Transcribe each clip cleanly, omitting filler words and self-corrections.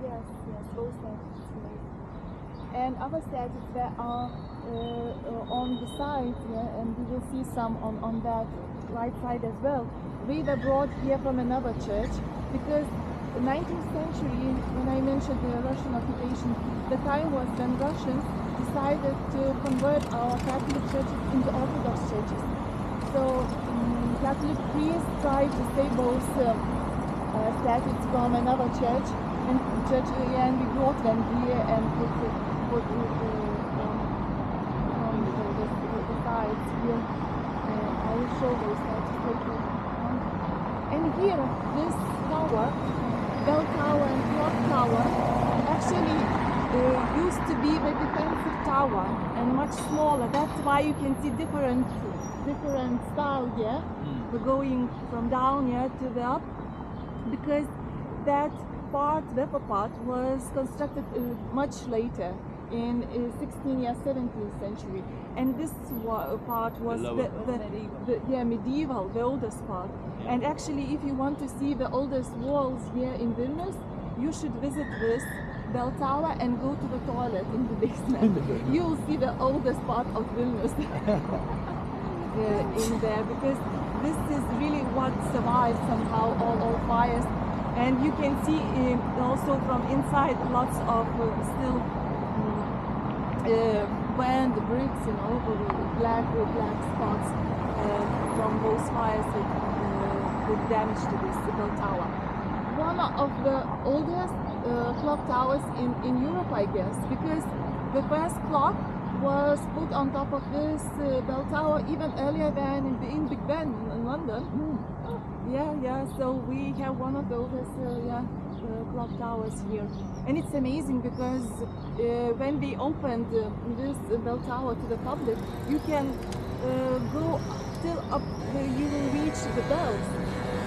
Yes, yes, both statues. Yes. And other statues that are on the side, yeah, and we will see some on that right side as well. We were brought here from another church because the 19th century, when I mentioned the Russian occupation, the time was when Russians decided to convert our Catholic churches into Orthodox churches. So Catholic priests tried to save both statues from another church. And church, and we brought them here and put the sides here. I will show those statues later. And here, this tower, bell tower and clock tower, actually used to be the defensive tower and much smaller. That's why you can see different style here. We're going from down here to the up, because that part, the upper part, was constructed much later in 16th or 17th century, and this part was the medieval, the oldest part. Yeah. And actually, if you want to see the oldest walls here in Vilnius, you should visit this bell tower and go to the toilet in the basement. You will see the oldest part of Vilnius in there, because this is really what survived somehow all fires. And you can see also from inside lots of still burned bricks, you know, black spots from those fires that did damage to this bell tower. One of the oldest clock towers in Europe, I guess, because the first clock was put on top of this bell tower even earlier than in Big Ben in London. Yeah, so we have one of the oldest clock towers here. And it's amazing because when we opened this bell tower to the public, you can go till up, you will reach the bells.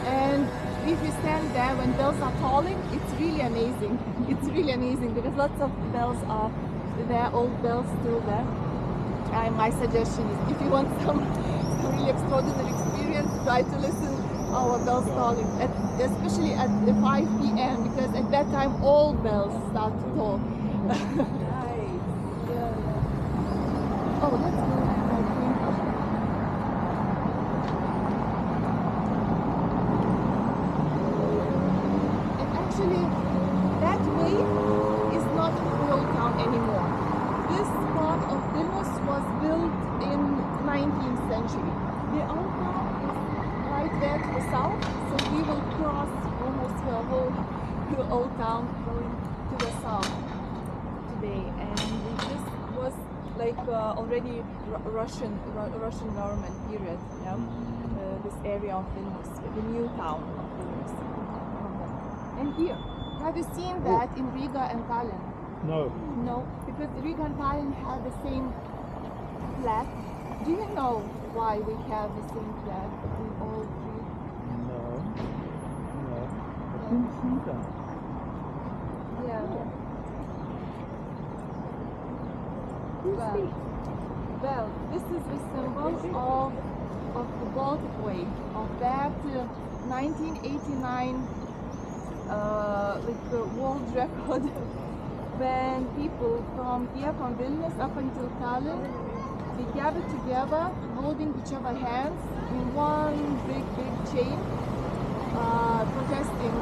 And if you stand there when bells are tolling, it's really amazing. It's really amazing because lots of bells are there, old bells still there. My suggestion is, if you want some really extraordinary experience, try to listen our bells tolling, especially at 5 p.m. because at that time all bells start to toll. Nice. Yeah. Oh, that's good. And actually, that way is not the old town anymore. This part of Vilnius was built in 19th century. The old town is right there to the south, so we will cross almost the whole old town going to the south today. And this was like already Russian government period, yeah? This area of Vilnius, the new town of Vilnius. And here, have you seen that in Riga and Tallinn? No. No, because Riga and Tallinn have the same flag. Do you know why we have the same flag in all three? No. I didn't see that. Yeah. Well, this is the symbol of the Baltic Way, of that 1989 world record when people from Vilnius up until Tallinn, they gathered together, holding each other hands in one big chain, protesting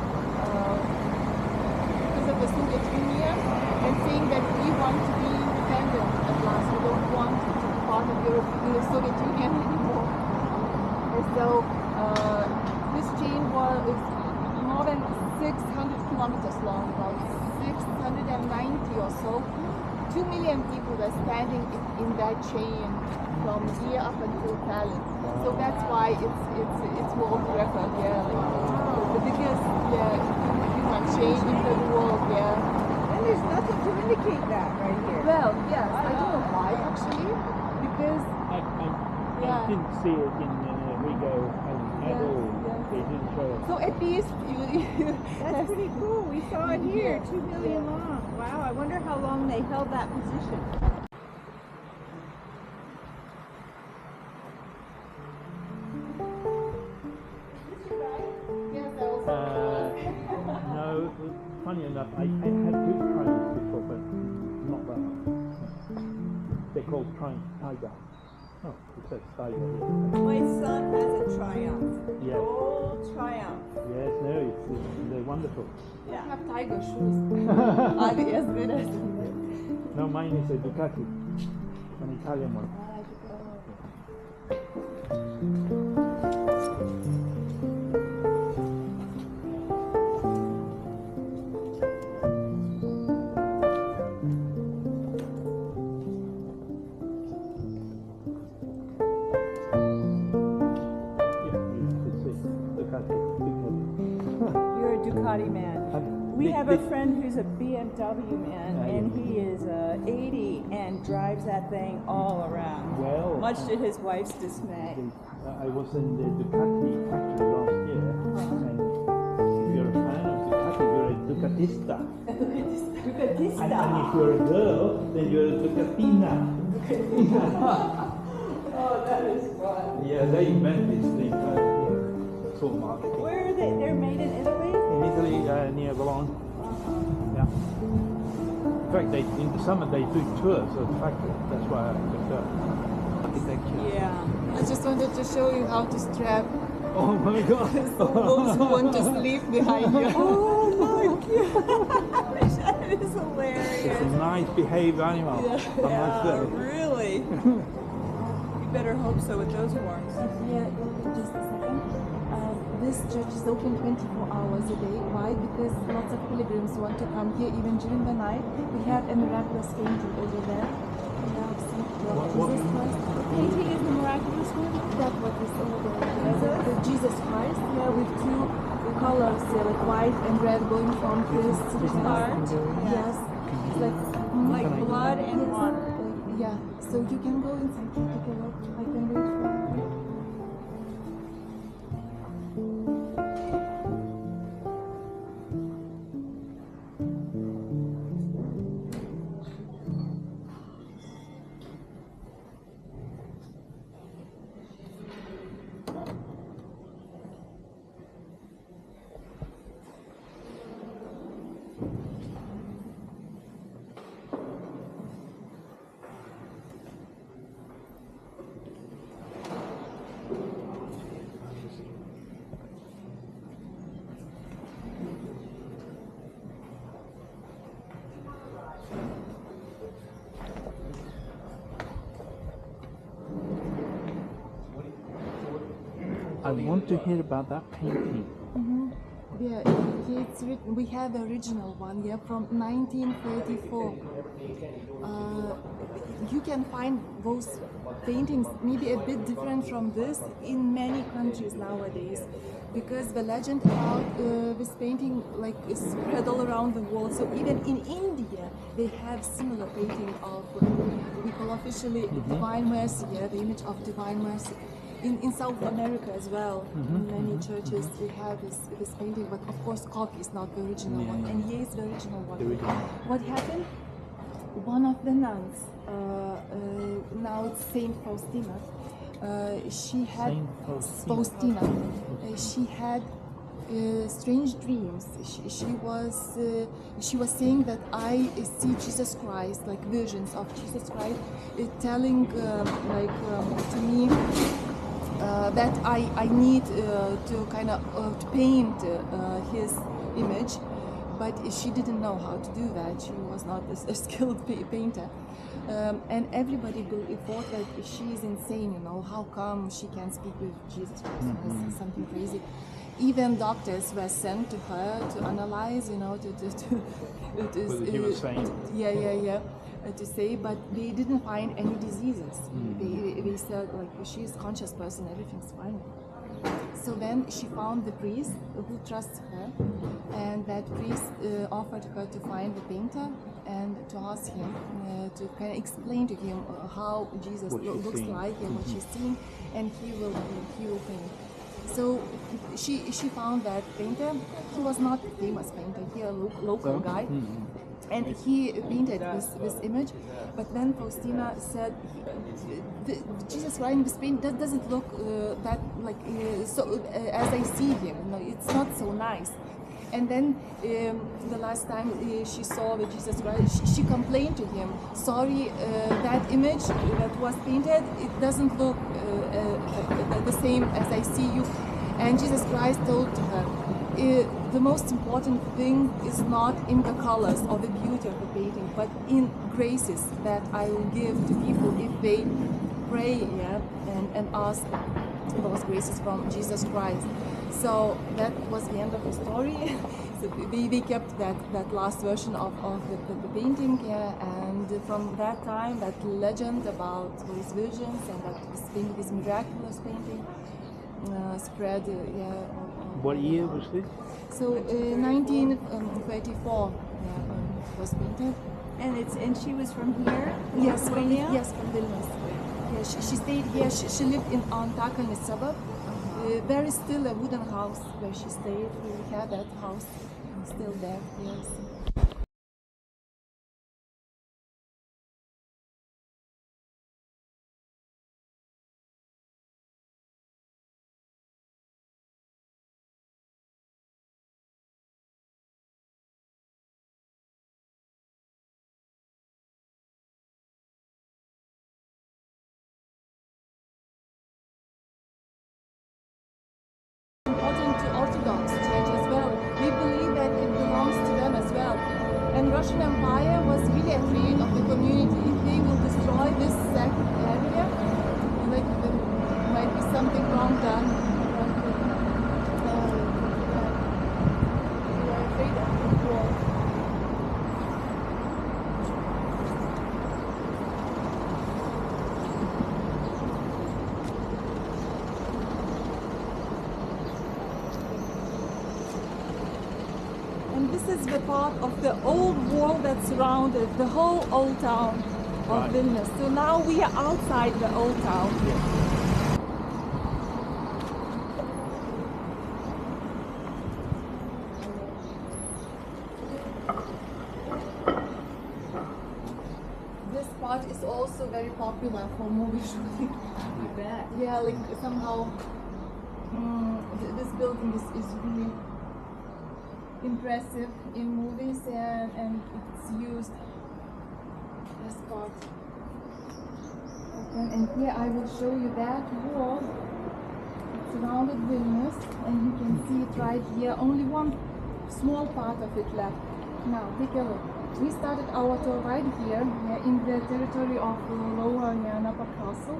because of the Soviet Union and saying that we want to be independent at last. We don't want to be part of the Soviet Union anymore. And so this chain is more than 600 kilometers long, about 690 or so. 2 million people are standing in that chain from here up until Tallinn. So that's why it's world record, yeah. Like the biggest human chain in the world, yeah. And there's nothing to indicate that right here. Well, yes, I don't know why actually, because I didn't see it in Riga at all. They didn't show it. so at least you That's pretty cool. We saw it here, 2 million long. Wow, I wonder how long they held that position. No, funny enough, I had two trains before, but not that one. They're called Tiger. Oh, it says Tiger here. My son has a Triumph. Yes. Old Triumph. Yes, no, they're wonderful. I have tiger shoes. Are they as good as No, mine is a Ducati, an Italian one. You're a Ducati man. We have a friend who's a BMW man, and he is 80 and drives that thing all around. Well, much to his wife's dismay. I was in the Ducati factory last year, and if you're a fan of Ducati, you're a Ducatista. Ducatista. And if you're a girl, then you're a Ducatina. Oh, that is fun. Yeah, they invent these things. It's all marketing. Where are they? They're made in Italy? In Italy, near Bologna. Yeah. In fact, in the summer they do tours of the factory. That's why I took that architecture. Yeah. I just wanted to show you how to strap Oh my God! those who want to sleep behind you. Oh my gosh, that is It's a hilarious. nice behaved animal. I must say. Really? You better hope so with those horns. Yeah, just a second. This church is open 24 hours a day. Why? Because lots of pilgrims want to come here even during the night. We have a miraculous painting over there. Yeah, see, Jesus Christ. The painting is the miraculous one? That's what is over there. The Jesus Christ, yeah, with two colors, yeah, like white and red going from his heart. Yes. It's Like blood and water. Yeah. So you can go inside and take a look. I can wait for you. want to hear about that painting. Yeah, it's written. We have the original one, yeah, from 1934. You can find those paintings maybe a bit different from this in many countries nowadays, because the legend about this painting like is spread all around the world. So even in India, they have similar painting of we call officially Divine Mercy, yeah, the image of Divine Mercy. In South America as well, in many churches we have this painting, but of course copy is not the original one, and here is the original one. What happened? One of the nuns, now it's Saint Faustina, she had she had strange dreams. She was saying that I see Jesus Christ, like visions of Jesus Christ, telling to me that I need to kind of to paint his image, but she didn't know how to do that. She was not a skilled painter, and everybody thought that she is insane. You know, how come she can speak with Jesus Christ? Something crazy. Even doctors were sent to her to analyze, you know, Whether he was sane. To say, but they didn't find any diseases. They said like she's a conscious person, everything's fine. So then she found the priest who trusts her, and that priest offered her to find the painter and to ask him to kind of explain to him how Jesus looks like and what she's seeing, and he will paint. So she found that painter. He was not a famous painter, he a local guy. And he painted this image, but then Faustina said, Jesus Christ in this paint that doesn't look that like so as I see him. You know, it's not so nice. And then the last time she saw the Jesus Christ, she complained to him, sorry, that image that was painted, it doesn't look the same as I see you. And Jesus Christ told to her, the most important thing is not in the colors or the beauty of the painting, but in graces that I will give to people if they pray, yeah, and ask those graces from Jesus Christ. So that was the end of the story. So we kept that last version of the painting, yeah, and from that time, that legend about those visions and that this miraculous painting spread, yeah. What year was this? So 1934 was painted. And she was from here? Yes, Lithuania? Yes, from Vilnius. Yeah, she stayed here. She lived in Antakalnis suburb. There is still a wooden house where she stayed. We had that house still there. Yes. Important to Orthodox Church as well. We believe that it belongs to them as well. And Russian Empire was really afraid of the community. If they will destroy this sacred area, like there might be something wrong done. We were afraid of the war. And this is the part of the old wall that surrounded the whole old town of Vilnius. So now we are outside the old town. This part is also very popular for movie shooting. I bet. Yeah, like somehow this building is really impressive in movies, and it's used as part. And here I will show you that wall. It surrounded Vilnius, and you can see it right here. Only one small part of it left. Now take a look. We started our tour right here in the territory of Lower Neanapa Castle.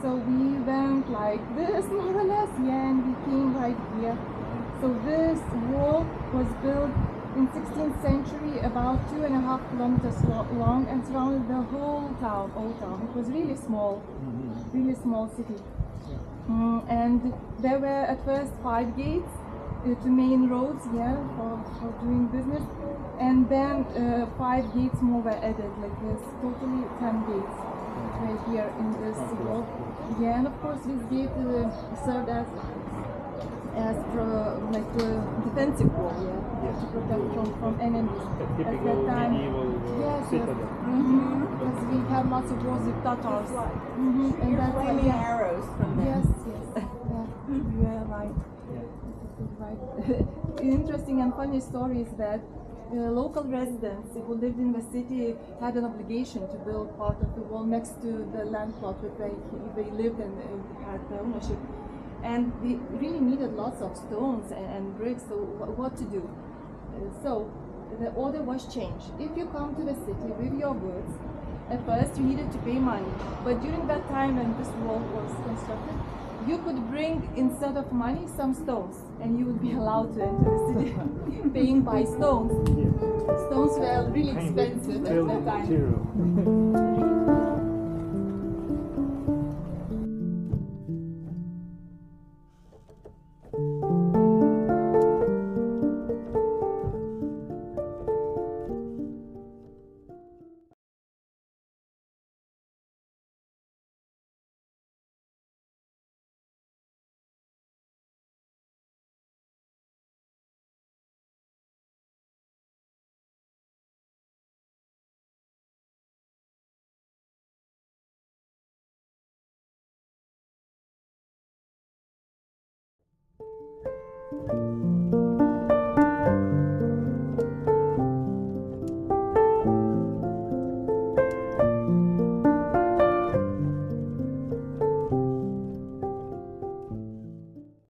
So we went like this, more or less, yeah, and we came right here. So this wall was built in 16th century, about 2.5 kilometers long, and surrounded the whole town, old town. It was really small city. And there were at first 5 gates to main roads, yeah, for doing business. And then 5 gates more were added, like this, totally 10 gates right here in this wall. Yeah, and of course this gate served as like a defensive wall, yeah, to protect from enemies. A At typical that time, medieval yes, citadel. because we have lots of wars with Tatars. And You're that's flaming yeah. arrows from them. Yes, yeah, you are right. Right. Interesting and funny story is that local residents who lived in the city had an obligation to build part of the wall next to the land plot where they lived and had the ownership. And they really needed lots of stones and bricks, so what to do? So the order was changed. If you come to the city with your goods, at first you needed to pay money, but during that time when this wall was constructed, you could bring, instead of money, some stones, and you would be allowed to enter the city paying by stones. Stones were really expensive at that time.